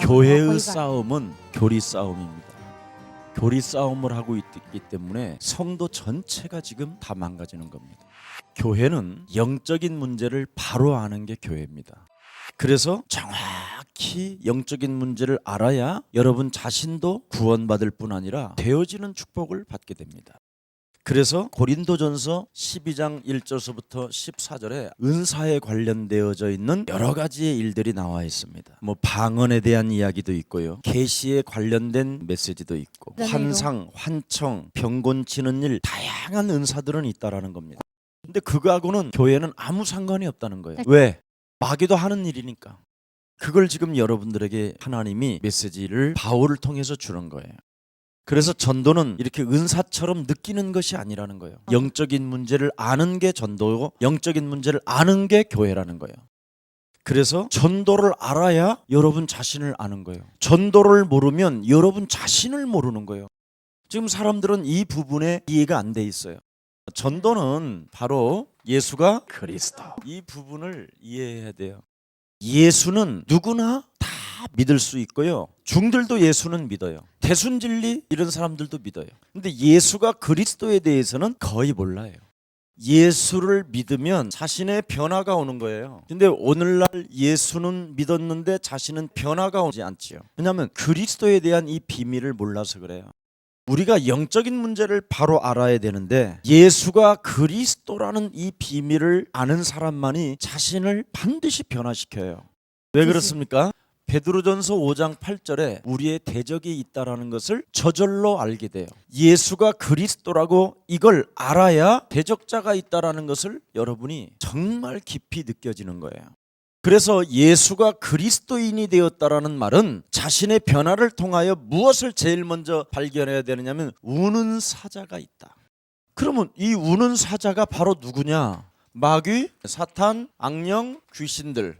교회의 싸움은 교리 싸움입니다. 교리 싸움을 하고 있기 때문에 성도 전체가 지금 다 망가지는 겁니다. 교회는 영적인 문제를 바로 아는 게 교회입니다. 그래서 정확히 영적인 문제를 알아야 여러분 자신도 구원받을 뿐 아니라 되어지는 축복을 받게 됩니다. 그래서 고린도전서 12장 1절서부터 14절에 은사에 관련되어져 있는 여러 가지의 일들이 나와 있습니다. 방언에 대한 이야기도 있고요, 계시에 관련된 메시지도 있고, 환상, 환청, 병 고치는 일, 다양한 은사들은 있다라는 겁니다. 근데 그거하고는 교회는 아무 상관이 없다는 거예요. 왜? 마귀도 하는 일이니까. 그걸 지금 여러분들에게 하나님이 메시지를 바울을 통해서 주는 거예요. 그래서 전도는 이렇게 은사처럼 느끼는 것이 아니라는 거예요. 영적인 문제를 아는 게 전도고, 영적인 문제를 아는 게 교회라는 거예요. 그래서 전도를 알아야 여러분 자신을 아는 거예요. 전도를 모르면 여러분 자신을 모르는 거예요. 지금 사람들은 이 부분에 이해가 안 돼 있어요. 전도는 바로 예수가 그리스도, 이 부분을 이해해야 돼요. 예수는 누구나 다 믿을 수 있고요, 중들도 예수는 믿어요. 대순진리 이런 사람들도 믿어요. 근데 예수가 그리스도에 대해서는 거의 몰라요. 예수를 믿으면 자신의 변화가 오는 거예요. 근데 오늘날 예수는 믿었는데 자신은 변화가 오지 않지요. 왜냐하면 그리스도에 대한 이 비밀을 몰라서 그래요. 우리가 영적인 문제를 바로 알아야 되는데, 예수가 그리스도라는 이 비밀을 아는 사람만이 자신을 반드시 변화시켜요. 왜 그렇습니까? 베드로전서 5장 8절에 우리의 대적이 있다라는 것을 저절로 알게 돼요. 예수가 그리스도라고 이걸 알아야 대적자가 있다라는 것을 여러분이 정말 깊이 느껴지는 거예요. 그래서 예수가 그리스도인이 되었다라는 말은 자신의 변화를 통하여 무엇을 제일 먼저 발견해야 되느냐면, 우는 사자가 있다. 그러면 이 우는 사자가 바로 누구냐? 마귀, 사탄, 악령, 귀신들.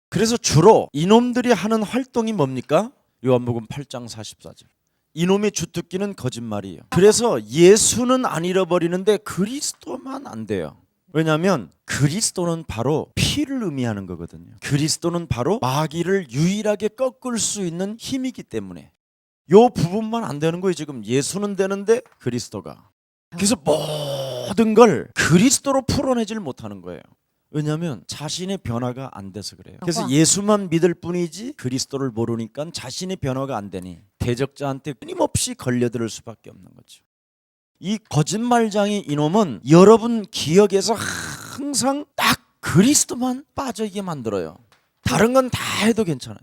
그래서 주로 이놈들이 하는 활동이 뭡니까? 요한복음 8장 44절. 이놈의 주특기는 거짓말이에요. 그래서 예수는 안 잃어버리는데 그리스도만 안 돼요. 왜냐하면 그리스도는 바로 피를 의미하는 거거든요. 그리스도는 바로 마귀를 유일하게 꺾을 수 있는 힘이기 때문에 요 부분만 안 되는 거예요. 지금 예수는 되는데 그리스도가. 그래서 모든 걸 그리스도로 풀어내질 못하는 거예요. 왜냐하면 자신의 변화가 안 돼서 그래요. 그래서 예수만 믿을 뿐이지 그리스도를 모르니까 자신의 변화가 안 되니 대적자한테 끊임없이 걸려들 수밖에 없는 거죠. 이 거짓말장이 이놈은 여러분 기억에서 항상 딱 그리스도만 빠져있게 만들어요. 다른 건 다 해도 괜찮아요.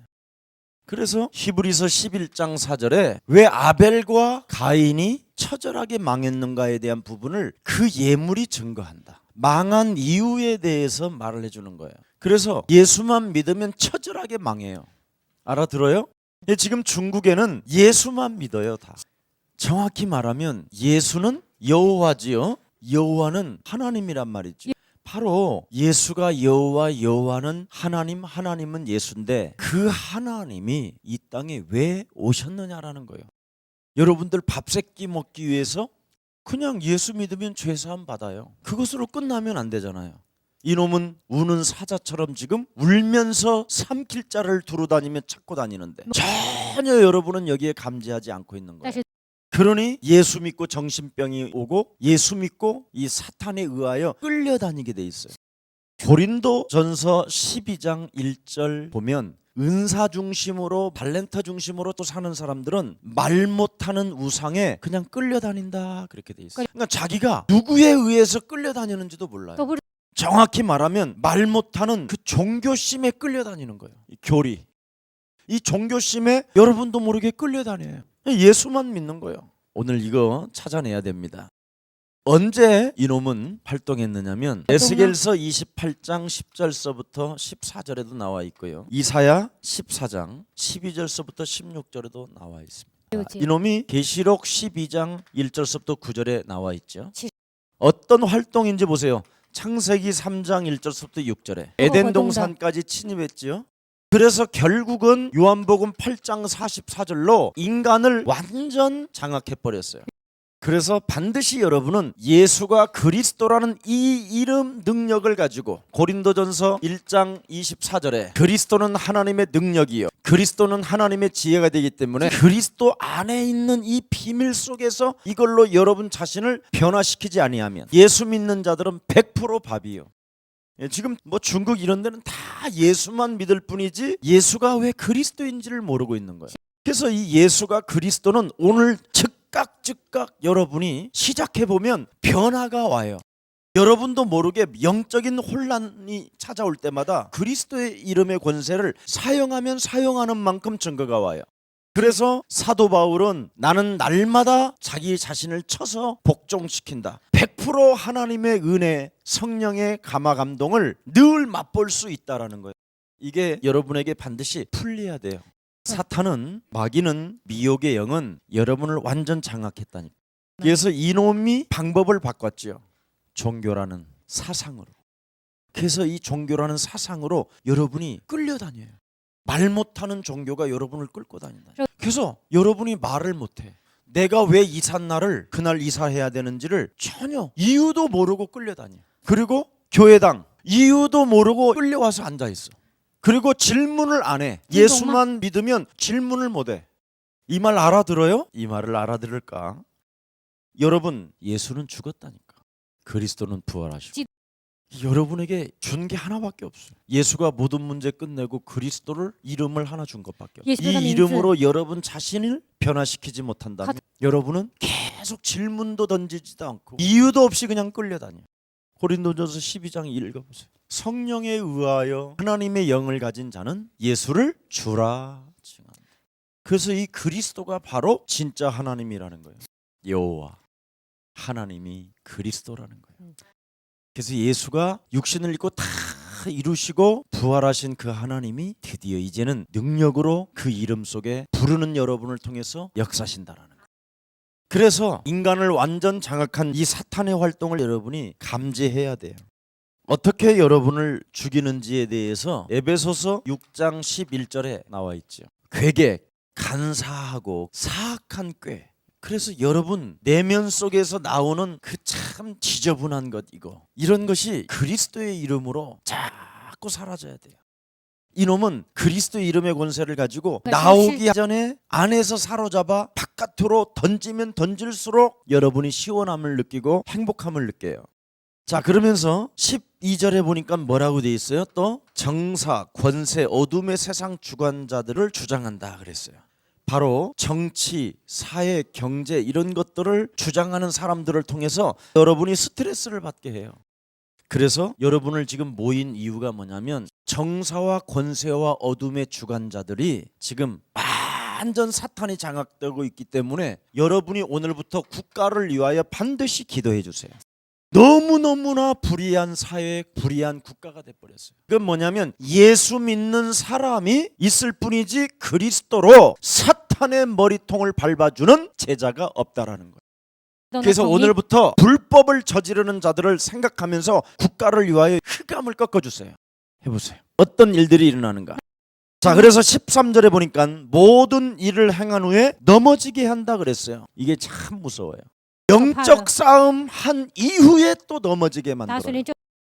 그래서 히브리서 11장 4절에 왜 아벨과 가인이 처절하게 망했는가에 대한 부분을 그 예물이 증거한다. 망한 이유에 대해서 말을 해주는 거예요. 그래서 예수만 믿으면 처절하게 망해요. 알아들어요? 지금 중국에는 예수만 믿어요. 다. 정확히 말하면 예수는 여호와지요, 여호와는 하나님이란 말이죠. 바로 예수가 여호와, 여호와는 하나님, 하나님은 예수인데 그 하나님이 이 땅에 왜 오셨느냐라는 거예요. 여러분들 밥 세끼 먹기 위해서 그냥 예수 믿으면 죄사함 받아요. 그것으로 끝나면 안 되잖아요. 이놈은 우는 사자처럼 지금 울면서 삼킬 자를 두루 다니며 찾고 다니는데 전혀 여러분은 여기에 감지하지 않고 있는 거예요. 그러니 예수 믿고 정신병이 오고 예수 믿고 이 사탄에 의하여 끌려다니게 돼 있어요. 고린도전서 12장 1절 보면 은사 중심으로, 발렌터 중심으로 또 사는 사람들은 말 못하는 우상에 그냥 끌려다닌다, 그렇게 돼 있어요. 그러니까 자기가 누구에 의해서 끌려다니는지도 몰라요. 정확히 말하면 말 못하는 그 종교심에 끌려다니는 거예요. 이 교리, 이 종교심에 여러분도 모르게 끌려다녀요. 예수만 믿는 거예요. 오늘 이거 찾아내야 됩니다. 언제 이놈은 활동했느냐면 에스겔서 28장 10절서부터 14절에도 나와 있고요, 이사야 14장 12절서부터 16절에도 나와 있습니다. 이놈이 계시록 12장 1절서부터 9절에 나와 있죠. 어떤 활동인지 보세요. 창세기 3장 1절서부터 6절에 에덴 동산까지 침입했지요. 그래서 결국은 요한복음 8장 44절로 인간을 완전 장악해버렸어요. 그래서 반드시 여러분은 예수가 그리스도라는 이 이름 능력을 가지고 고린도전서 1장 24절에 그리스도는 하나님의 능력이요 그리스도는 하나님의 지혜가 되기 때문에 그리스도 안에 있는 이 비밀 속에서 이걸로 여러분 자신을 변화시키지 아니하면 예수 믿는 자들은 100% 밥이요. 지금 뭐 중국 이런 데는 다 예수만 믿을 뿐이지 예수가 왜 그리스도인지를 모르고 있는 거예요. 그래서 이 예수가 그리스도는 오늘 즉각 여러분이 시작해보면 변화가 와요. 여러분도 모르게 영적인 혼란이 찾아올 때마다 그리스도의 이름의 권세를 사용하면 사용하는 만큼 증거가 와요. 그래서 사도 바울은 나는 날마다 자기 자신을 쳐서 복종시킨다. 100% 하나님의 은혜, 성령의 감화 감동을 늘 맛볼 수 있다라는 거예요. 이게 여러분에게 반드시 풀려야 돼요. 사탄은, 마귀는, 미혹의 영은 여러분을 완전 장악했다니까. 그래서 이놈이 방법을 바꿨지요. 종교라는 사상으로. 그래서 이 종교라는 사상으로 여러분이 끌려다녀요. 말 못하는 종교가 여러분을 끌고 다닌다. 그래서 여러분이 말을 못해. 내가 왜 이삿날을 그날 이사해야 되는지를 전혀 이유도 모르고 끌려다녀. 그리고 교회당 이유도 모르고 끌려와서 앉아있어. 그리고 질문을 안 해. 예수만 믿으면 질문을 못 해. 이 말 알아들어요? 이 말을 알아들을까? 여러분, 예수는 죽었다니까. 그리스도는 부활하시고. 여러분에게 준 게 하나밖에 없어요. 예수가 모든 문제 끝내고 그리스도를 이름을 하나 준 것밖에 없어요. 이 이름으로 여러분 자신을 변화시키지 못한다면 여러분은 계속 질문도 던지지도 않고 이유도 없이 그냥 끌려다녀. 고린도전서 12장 읽어보세요. 성령에 의하여 하나님의 영을 가진 자는 예수를 주라 칭한다. 그래서 이 그리스도가 바로 진짜 하나님이라는 거예요. 여호와 하나님이 그리스도라는 거예요. 그래서 예수가 육신을 입고 다 이루시고 부활하신 그 하나님이 드디어 이제는 능력으로 그 이름 속에 부르는 여러분을 통해서 역사하신다라는 거예요. 그래서 인간을 완전 장악한 이 사탄의 활동을 여러분이 감지해야 돼요. 어떻게 여러분을 죽이는지에 대해서 에베소서 6장 11절에 나와 있죠. 괴계, 간사하고 사악한 꾀. 그래서 여러분 내면 속에서 나오는 그 참 지저분한 것 이런 것이 그리스도의 이름으로 자꾸 사라져야 돼요. 이놈은 그리스도의 이름의 권세를 가지고 나오기 전에 안에서 사로잡아 바깥으로 던지면 던질수록 여러분이 시원함을 느끼고 행복함을 느껴요. 자, 그러면서 12절에 보니까 뭐라고 돼 있어요? 또 정사, 권세, 어둠의 세상 주관자들을 주장한다 그랬어요. 바로 정치, 사회, 경제 이런 것들을 주장하는 사람들을 통해서 여러분이 스트레스를 받게 해요. 그래서 여러분을 지금 모인 이유가 뭐냐면 정사와 권세와 어둠의 주관자들이 지금 완전 사탄이 장악되고 있기 때문에 여러분이 오늘부터 국가를 위하여 반드시 기도해 주세요. 너무너무나 불의한 사회, 불의한 국가가 돼버렸어요. 그건 뭐냐면 예수 믿는 사람이 있을 뿐이지 그리스도로 사탄의 머리통을 밟아주는 제자가 없다라는 거예요. 그래서 오늘부터 불법을 저지르는 자들을 생각하면서 국가를 위하여 흑암을 꺾어주세요. 해보세요. 어떤 일들이 일어나는가. 자, 그래서 13절에 보니까 모든 일을 행한 후에 넘어지게 한다 그랬어요. 이게 참 무서워요. 영적 싸움 한 이후에 또 넘어지게 만들어요.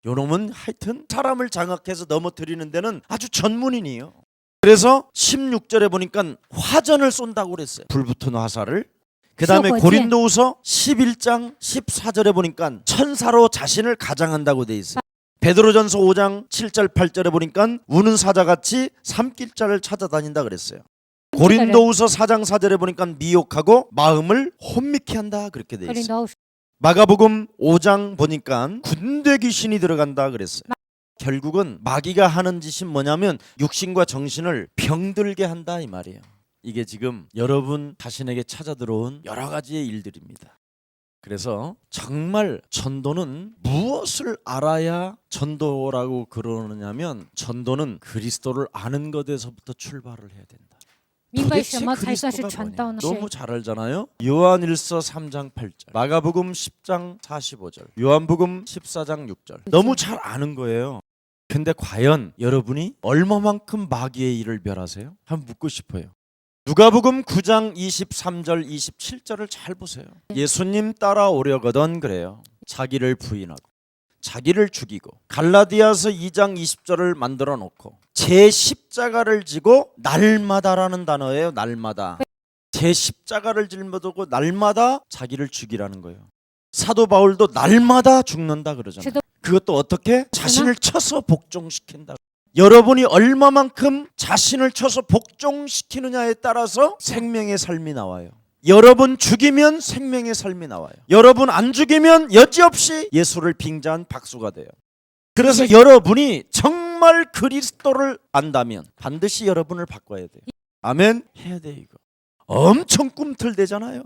요놈은 하여튼 사람을 장악해서 넘어뜨리는 데는 아주 전문인이에요. 그래서 16절에 보니까 화전을 쏜다고 그랬어요. 불붙은 화살을. 그 다음에 고린도후서 11장 14절에 보니까 천사로 자신을 가장한다고 돼 있어요. 베드로전서 5장 7절 8절에 보니까 우는 사자같이 삼킬자를 찾아다닌다 그랬어요. 고린도후서 4장 4절에 보니까 미혹하고 마음을 혼미케 한다 그렇게 돼 있어요. 마가복음 5장 보니까 군대 귀신이 들어간다 그랬어요. 결국은 마귀가 하는 짓이 뭐냐면 육신과 정신을 병들게 한다 이 말이에요. 이게 지금 여러분 자신에게 찾아 들어온 여러 가지의 일들입니다. 그래서 정말 전도는 무엇을 알아야 전도라고 그러느냐면 전도는 그리스도를 아는 것에서부터 출발을 해야 된다. 도대체 그리스도가 뭐냐? 너무 잘 알잖아요. 요한일서 3장 8절, 마가복음 10장 45절, 요한복음 14장 6절. 너무 잘 아는 거예요. 근데 과연 여러분이 얼마만큼 마귀의 일을 멸하세요? 한번 묻고 싶어요. 누가복음 9장 23절 27절을 잘 보세요. 예수님 따라오려거든 그래요. 자기를 부인하고 자기를 죽이고 갈라디아서 2장 20절을 만들어 놓고 제 십자가를 지고 날마다라는 단어예요. 날마다 제 십자가를 짊어지고 날마다 자기를 죽이라는 거예요. 사도 바울도 날마다 죽는다 그러잖아요. 그것도 어떻게? 자신을 쳐서 복종시킨다. 여러분이 얼마만큼 자신을 쳐서 복종시키느냐에 따라서 생명의 삶이 나와요. 여러분 죽이면 생명의 삶이 나와요. 여러분 안 죽이면 여지없이 예수를 빙자한 박수가 돼요. 그래서 여러분이 정말 그리스도를 안다면 반드시 여러분을 바꿔야 돼요. 아멘. 해야 돼. 이거 엄청 꿈틀대잖아요.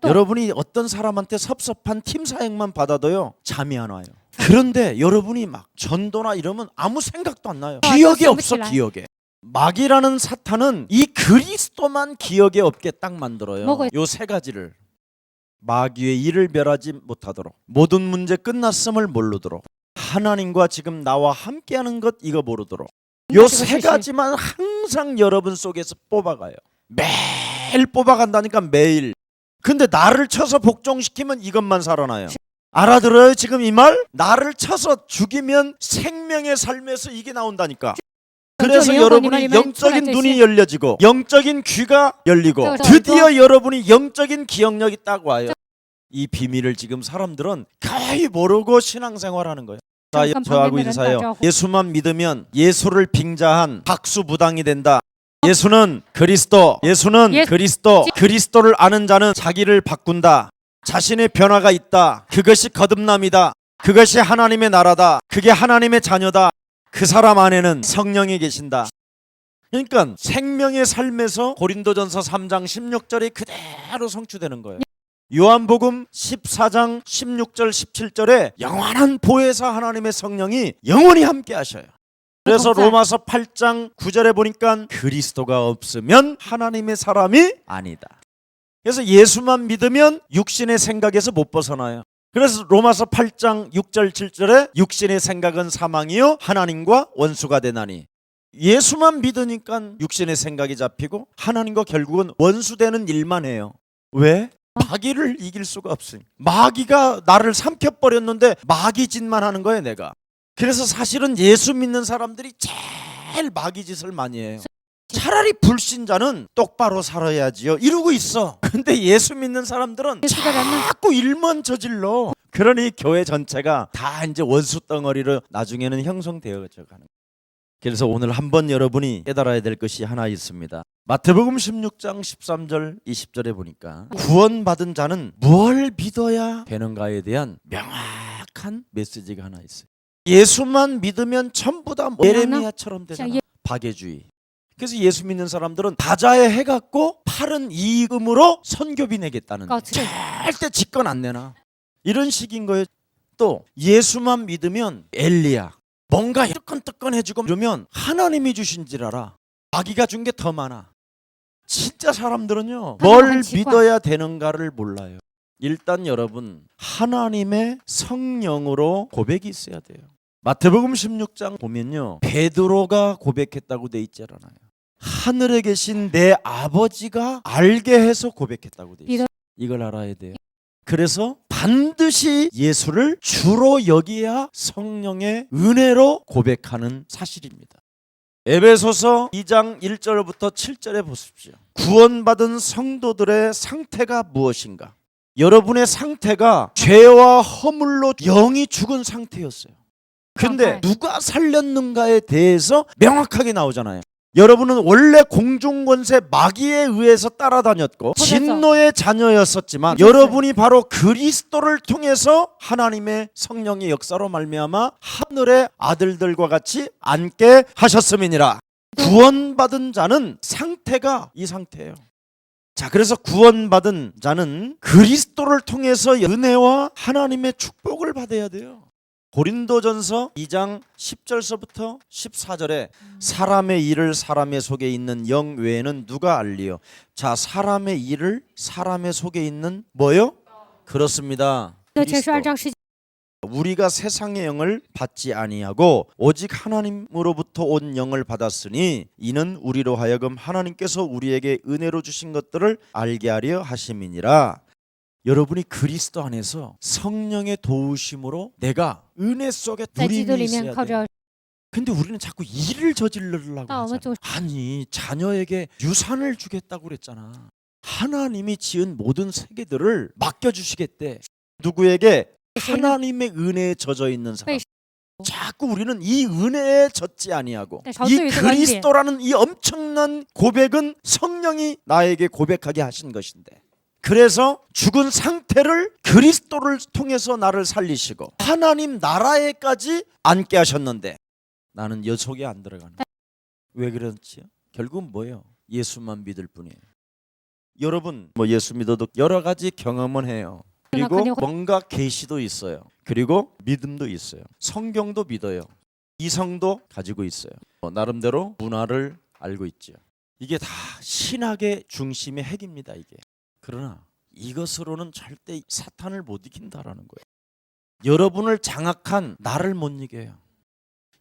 여러분이 어떤 사람한테 섭섭한 팀 사역만 받아도요 잠이 안 와요. 그런데 여러분이 막 전도나 이러면 아무 생각도 안 나요. 기억이 없어. 기억에 마귀라는 사탄은 이 그리스도만 기억에 없게 딱 만들어요. 요 세 가지를 마귀의 일을 멸하지 못하도록, 모든 문제 끝났음을 모르도록, 하나님과 지금 나와 함께하는 것 이거 모르도록, 요 세 가지만 항상 여러분 속에서 뽑아가요. 매일 뽑아간다니까 매일. 근데 나를 쳐서 복종시키면 이것만 살아나요. 알아들어요 지금 이 말? 나를 쳐서 죽이면 생명의 삶에서 이게 나온다니까. 그래서 여러분이 영적인 눈이 열려지고 영적인 귀가 열리고 드디어 여러분이 영적인 기억력이 딱 와요. 이 비밀을 지금 사람들은 거의 모르고 신앙생활하는 거예요. 저하고 인사해요. 예수만 믿으면 예수를 빙자한 박수무당이 된다. 예수는 그리스도, 예수는 그리스도, 그리스도를 아는 자는 자기를 바꾼다. 자신의 변화가 있다. 그것이 거듭남이다. 그것이 하나님의 나라다. 그게 하나님의 자녀다. 그 사람 안에는 성령이 계신다. 그러니까 생명의 삶에서 고린도전서 3장 16절이 그대로 성취되는 거예요. 요한복음 14장 16절 17절에 영원한 보혜사 하나님의 성령이 영원히 함께 하셔요. 그래서 로마서 8장 9절에 보니까 그리스도가 없으면 하나님의 사람이 아니다. 그래서 예수만 믿으면 육신의 생각에서 못 벗어나요. 그래서 로마서 8장 6절 7절에 육신의 생각은 사망이요 하나님과 원수가 되나니, 예수만 믿으니까 육신의 생각이 잡히고 하나님과 결국은 원수되는 일만 해요. 왜? 마귀를 이길 수가 없으니. 마귀가 나를 삼켜버렸는데 마귀 짓만 하는 거예요 내가. 그래서 사실은 예수 믿는 사람들이 제일 마귀 짓을 많이 해요. 차라리 불신자는 똑바로 살아야지요 이러고 있어. 근데 예수 믿는 사람들은 자꾸 일만 저질러. 그러니 교회 전체가 다 이제 원수 덩어리로 나중에는 형성되어 가는 거예요. 그래서 오늘 한번 여러분이 깨달아야 될 것이 하나 있습니다. 마태복음 16장 13절 20절에 보니까 구원받은 자는 뭘 믿어야 되는가에 대한 명확한 메시지가 하나 있어요. 예수만 믿으면 전부 다 예레미야처럼 되잖아. 박애주의. 그래서 예수 믿는 사람들은 다자에 해갖고 팔은 이익음으로 선교비 내겠다는, 절대 직권 안 내나, 이런 식인 거예요. 또 예수만 믿으면 엘리야 뭔가 뜨끈뜨끈해지고 이러면 하나님이 주신 줄 알아. 마귀가 준 게 더 많아. 진짜 사람들은요 뭘 믿어야 되는가를 몰라요. 일단 여러분 하나님의 성령으로 고백이 있어야 돼요. 마태복음 16장 보면요 베드로가 고백했다고 돼 있지 않아요. 하늘에 계신 내 아버지가 알게 해서 고백했다고 돼 있어요. 이걸 알아야 돼요. 그래서 반드시 예수를 주로 여기야 성령의 은혜로 고백하는 사실입니다. 에베소서 2장 1절부터 7절에 보십시오. 구원받은 성도들의 상태가 무엇인가? 여러분의 상태가 죄와 허물로 영이 죽은 상태였어요. 근데 누가 살렸는가에 대해서 명확하게 나오잖아요. 여러분은 원래 공중권세 마귀에 의해서 따라다녔고 진노의 자녀였었지만 여러분이 바로 그리스도를 통해서 하나님의 성령의 역사로 말미암아 하늘의 아들들과 같이 앉게 하셨음이니라. 구원받은 자는 상태가 이 상태예요. 자, 그래서 구원받은 자는 그리스도를 통해서 은혜와 하나님의 축복을 받아야 돼요. 고린도전서 2장 10절서부터 14절에 사람의 일을 사람의 속에 있는 영 외에는 누가 알리요? 자, 사람의 일을 사람의 속에 있는 뭐요? 그렇습니다. 그리스도. 우리가 세상의 영을 받지 아니하고 오직 하나님으로부터 온 영을 받았으니 이는 우리로 하여금 하나님께서 우리에게 은혜로 주신 것들을 알게 하려 하심이니라. 여러분이 그리스도 안에서 성령의 도우심으로 내가 은혜 속에 在基督 누림이 里面 있어야 靠 돼. 着 근데 우리는 자꾸 일을 저지르려고 那我们 하잖아. 总 아니 자녀에게 유산을 주겠다고 그랬잖아. 하나님이 지은 모든 세계들을 맡겨주시겠대. 누구에게? 하나님의 은혜에 젖어 있는 사람. 자꾸 우리는 이 은혜에 젖지 아니하고 이 그리스도라는 이 엄청난 고백은 성령이 나에게 고백하게 하신 것인데, 그래서 죽은 상태를 그리스도를 통해서 나를 살리시고 하나님 나라에까지 앉게 하셨는데 나는 여 속에 안 들어가는. 왜 그렇지요? 결국은 뭐예요? 예수만 믿을 뿐이에요. 여러분 뭐 예수 믿어도 여러 가지 경험은 해요. 그리고 뭔가 계시도 있어요. 그리고 믿음도 있어요. 성경도 믿어요. 이성도 가지고 있어요. 나름대로 문화를 알고 있죠. 이게 다 신학의 중심의 핵입니다. 이게. 그러나 이것으로는 절대 사탄을 못 이긴다라는 거예요. 여러분을 장악한 나를 못 이겨요.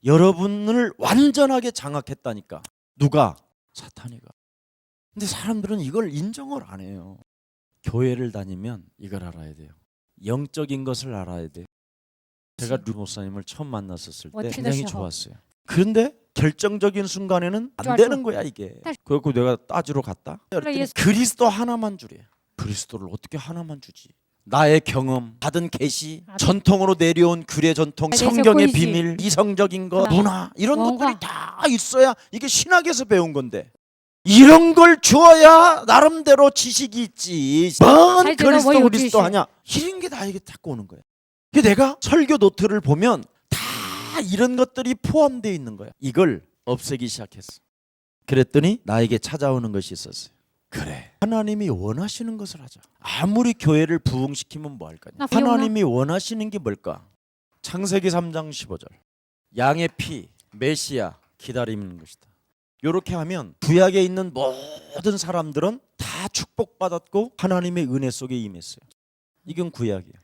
여러분을 완전하게 장악했다니까. 누가? 사탄이가. 근데 사람들은 이걸 인정을 안 해요. 교회를 다니면 이걸 알아야 돼요. 영적인 것을 알아야 돼요. 제가 류 목사님을 처음 만났었을 때 굉장히 좋았어요. 그런데 결정적인 순간에는 안 되는 거야 이게. 그래서 내가 따지러 갔다. 그리스도 하나만 주래. 그리스도를 어떻게 하나만 주지? 나의 경험, 받은 계시, 전통으로 내려온 규례 전통, 성경의 비밀, 이성적인 것, 문화 이런 것들이 다 있어야 이게 신학에서 배운 건데 이런 걸 주어야 나름대로 지식이 있지. 뭔 그리스도 하냐? 이런 게 나에게 자꾸 오는 거야. 내가 설교 노트를 보면 다 이런 것들이 포함되어 있는 거야. 이걸 없애기 시작했어. 그랬더니 나에게 찾아오는 것이 있었어요. 그래, 하나님이 원하시는 것을 하자. 아무리 교회를 부흥시키면 뭐 할 거냐? 하나님이 원하시는 게 뭘까? 창세기 3장 15절 양의 피, 메시아 기다리는 것이다. 이렇게 하면 구약에 있는 모든 사람들은 다 축복받았고 하나님의 은혜 속에 임했어요. 이건 구약이에요.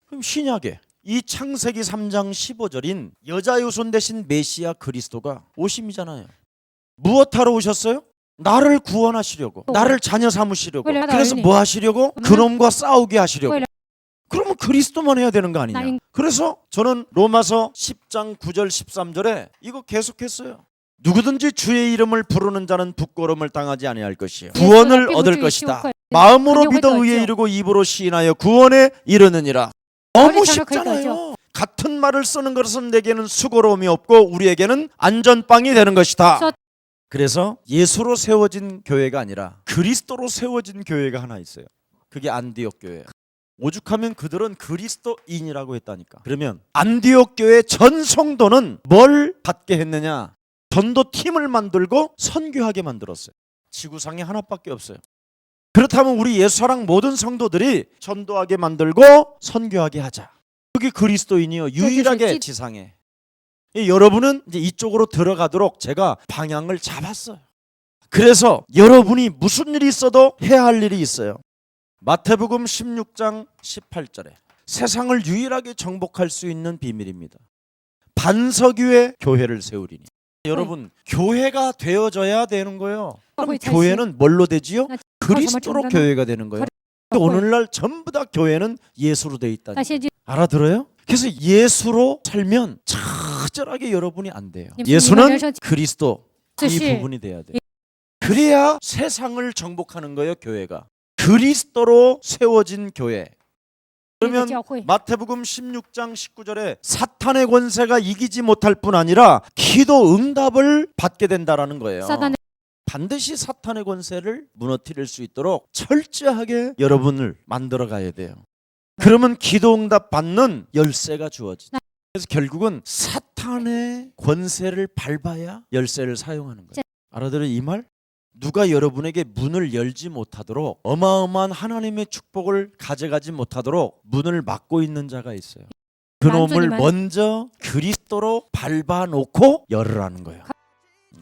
그럼 신약에 이 창세기 3장 15절인 여자 유손 대신 메시아 그리스도가 오심이잖아요. 무엇하러 오셨어요? 나를 구원하시려고, 나를 자녀 삼으시려고. 그래서 뭐 하시려고? 그놈과 싸우게 하시려고. 그러면 그리스도만 해야 되는 거 아니냐. 그래서 저는 로마서 10장 9절 13절에 이거 계속했어요. 누구든지 주의 이름을 부르는 자는 부끄러움을 당하지 아니할 것이요 구원을 얻을 것이다. 마음으로 믿어 의에 이르고 입으로 시인하여 구원에 이르느니라. 너무 쉽잖아요. 같은 말을 쓰는 것은 내게는 수고로움이 없고 우리에게는 안전빵이 되는 것이다. 그래서 예수로 세워진 교회가 아니라 그리스도로 세워진 교회가 하나 있어요. 그게 안디옥 교회예요. 오죽하면 그들은 그리스도인이라고 했다니까. 그러면 안디옥 교회 전 성도는 뭘 받게 했느냐? 전도팀을 만들고 선교하게 만들었어요. 지구상에 하나밖에 없어요. 그렇다면 우리 예수사랑 모든 성도들이 전도하게 만들고 선교하게 하자. 그게 그리스도인이요. 유일하게 지상에. 여러분은 이제 이쪽으로 들어가도록 제가 방향을 잡았어요. 그래서 여러분이 무슨 일이 있어도 해야 할 일이 있어요. 마태복음 16장 18절에 세상을 유일하게 정복할 수 있는 비밀입니다. 반석 위에 교회를 세우리니. 여러분 교회가 되어져야 되는 거예요. 그럼 교회는 뭘로 되지요? 그리스도로 교회가 되는 거예요. 오늘날 전부 다 교회는 예수로 돼 있다니. 알아들어요? 그래서 예수로 살면 처절하게 여러분이 안 돼요. 예수는 그리스도 이 부분이 돼야 돼요. 그래야 세상을 정복하는 거예요. 교회가 그리스도로 세워진 교회. 그러면 마태복음 16장 19절에 사탄의 권세가 이기지 못할 뿐 아니라 기도 응답을 받게 된다라는 거예요. 반드시 사탄의 권세를 무너뜨릴 수 있도록 철저하게 여러분을 만들어 가야 돼요. 그러면 기도 응답 받는 열쇠가 주어지죠. 그래서 결국은 사탄의 권세를 밟아야 열쇠를 사용하는 거예요. 알아들어요 이 말? 누가 여러분에게 문을 열지 못하도록, 어마어마한 하나님의 축복을 가져가지 못하도록 문을 막고 있는 자가 있어요. 그놈을 먼저 그리스도로 밟아놓고 열으라는 거예요.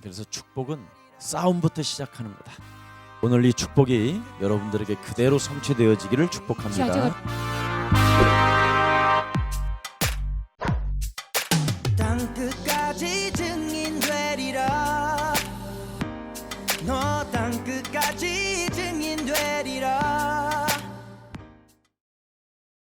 그래서 축복은 싸움부터 시작하는 거다. 오늘 이 축복이 여러분들에게 그대로 성취되어지기를 축복합니다.